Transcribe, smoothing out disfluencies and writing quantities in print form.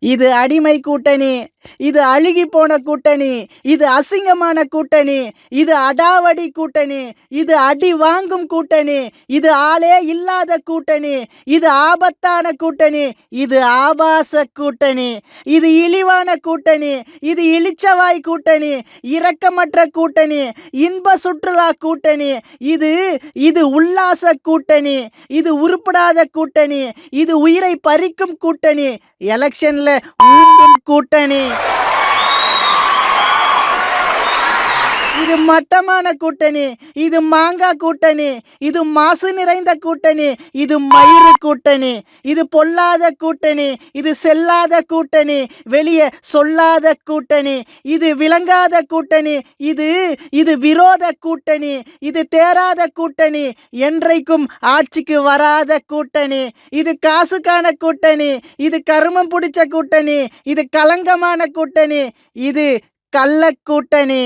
இது அடிமை கூட்டணி, இது அழுகிப்போன கூட்டணி, இது அசிங்கமான கூட்டணி, இது அடாவடி கூட்டணி, இது அடி வாங்கும் கூட்டணி, இது ஆளே இல்லாத கூட்டணி, இது ஆபத்தான கூட்டணி, இது ஆபாச கூட்டணி, இது இழிவான கூட்டணி, இது இளிச்சவாய் கூட்டணி, இரக்கமற்ற கூட்டணி, இன்ப சுற்றுலா கூட்டணி, இது இது உல்லாச கூட்டணி, இது உருப்படாத கூட்டணி, இது உயிரை பறிக்கும் கூட்டணி, எலெக்ஷன்ல ஊம்பும் கூட்டணி, இது மட்டமான கூட்டணி, இது மாங்கா கூட்டணி, இது மாசு நிறைந்த கூட்டணி, இது மயிறு கூட்டணி, இது பொல்லாத கூட்டணி, இது செல்லாத கூட்டணி, வெளியே சொல்லாத கூட்டணி, இது விளங்காத கூட்டணி, இது இது விரோத கூட்டணி, இது தேராத கூட்டணி, என்றைக்கும் ஆட்சிக்கு வராத கூட்டணி, இது காசுக்கான கூட்டணி, இது கருமம் பிடிச்ச கூட்டணி, இது களங்கமான கூட்டணி, இது கள்ள கூட்டணி.